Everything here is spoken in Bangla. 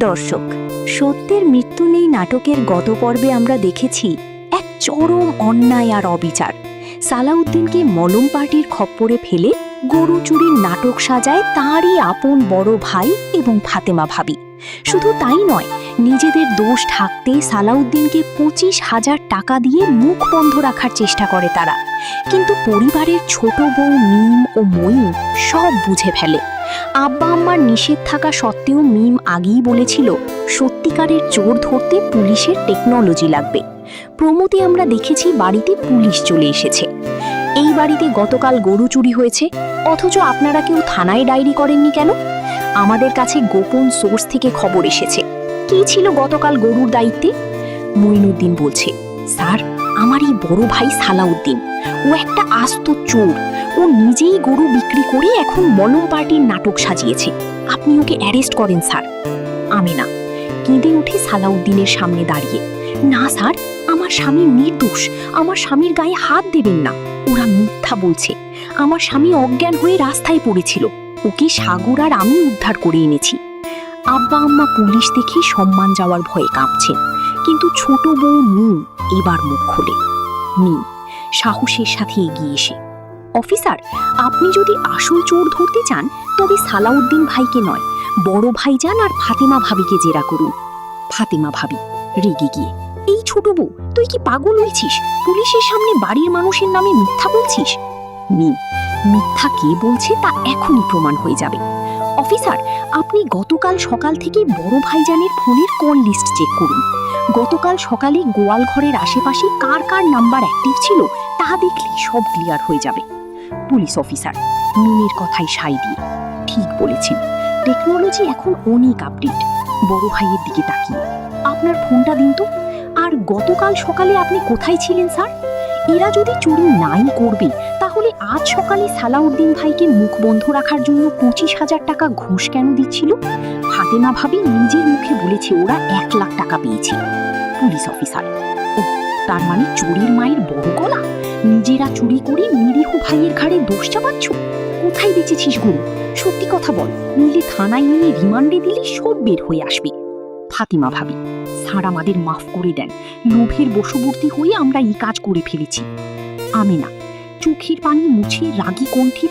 দর্শক, সত্যের মৃত্যু নেই নাটকের গত পর্বে আমরা দেখেছি এক চরম অন্যায় আর অবিচার। সালাউদ্দিনকে মলম পার্টির খপ্পরে ফেলে গরু চুরির নাটক সাজায় তাঁরই আপন বড় ভাই এবং ফাতেমা ভাবি। শুধু তাই নয়, নিজেদের দোষ ঢাকতে সালাউদ্দিনকে 25,000 টাকা দিয়ে মুখ বন্ধ রাখার চেষ্টা করে তারা। কিন্তু পরিবারের ছোট বউ মিম ও মঈন সব বুঝে ফেলে। আব্বা আম্মার নিষেধ থাকা সত্ত্বেও মিম আগেই বলেছিল সত্যিকারের চোর ধরতে পুলিশের টেকনোলজি লাগবে। প্রমোতে আমরা দেখেছি বাড়িতে পুলিশ চলে এসেছে। এই বাড়িতে গতকাল গরু চুরি হয়েছে, অথচ আপনারা কেউ থানায় ডায়েরি করেননি কেন? আমাদের কাছে গোপন সোর্স থেকে খবর এসেছে। কি ছিল গতকাল গরুর দায়িত্বে? মঈনুদ্দিন বলছে, স্যার, আমার এই বড় ভাই সালাউদ্দিন, ও একটা আস্ত চোর। ও নিজেই গরু বিক্রি করে এখন মলম পার্টির নাটক সাজিয়েছে। আপনি ওকে অ্যারেস্ট করেন স্যার। আমিনা কেঁদে উঠে সালাউদ্দিনের সামনে দাঁড়িয়ে, না স্যার, আমার স্বামী নির্দোষ, আমার স্বামীর গায়ে হাত দেবেন না। ওরা মিথ্যা বলছে। আমার স্বামী অজ্ঞান হয়ে রাস্তায় পড়েছিল, ওকে সাগর আর আমি উদ্ধার করে এনেছি। আব্বা আম্মা পুলিশ দেখে সম্মান যাওয়ার ভয়ে কাঁপছেন, কিন্তু ছোট বউ মিম এবার মুখ খোলে। মিম সাহসের সাথে এগিয়ে এসে, অফিসার, আপনি যদি আসল চোর ধরতে চান তবে সালাউদ্দিন ভাইকে নয়, বড় ভাইজান আর ফাতেমা ভাবিকে জেরা করুন। ফাতেমা ভাবি রেগে গিয়ে, এই ছোট বউ, তুই কি পাগল হয়েছিস? পুলিশের সামনে বাড়ির মানুষের নামে মিথ্যা বলছিস? মিম, মিথ্যা কে বলছে তা এখনই প্রমাণ হয়ে যাবে। অফিসার, আপনি গতকাল সকাল থেকে বড় ভাইজানের ফোনের কল লিস্ট চেক করুন। গতকাল সকালে গোয়াল ঘরের আশেপাশে কার কার নাম্বার অ্যাক্টিভ ছিল তা দেখলেই সব ক্লিয়ার হয়ে যাবে। পুলিশ অফিসার মিমের কথায় সায় দিয়ে, ঠিক বলেছেন, টেকনোলজি এখন অনেক আপডেট। বড় ভাইয়ের দিকে তাকিয়ে, আপনার ফোনটা দিন তো। আর গতকাল সকালে আপনি কোথায় ছিলেন স্যার? এরা যদি চুরি নাই করবে তাহলে আজ সকালে সালাউদ্দিন ভাইকে মুখ বন্ধ রাখার জন্য 25,000 টাকা ঘুষ কেন দিচ্ছিল? ফাতেমা ভাবি নিজের মুখে বলেছে ওরা 1 লাখ টাকা পেয়েছে। পুলিশ অফিসার, ও, তার মানে চোরের মায়ের বড় গলা, নিজেরা চুরি করে নিরীহ ভাইয়ের ঘাড়ে দোষ চাপাচ্ছ। কোথায় বেঁচেছিস গরু? সত্যি কথা বল, নইলে থানায় নিয়ে রিমান্ডে দিলে সব বের হয়ে আসবে। ফাতিমা ভাবি, স্যার আমাদের মাফ করে দেন, লোভের বশবর্তী হয়ে আমরা এই কাজ করে ফেলেছি। আমিনা চোখের পানি মুছে রাগী কণ্ঠে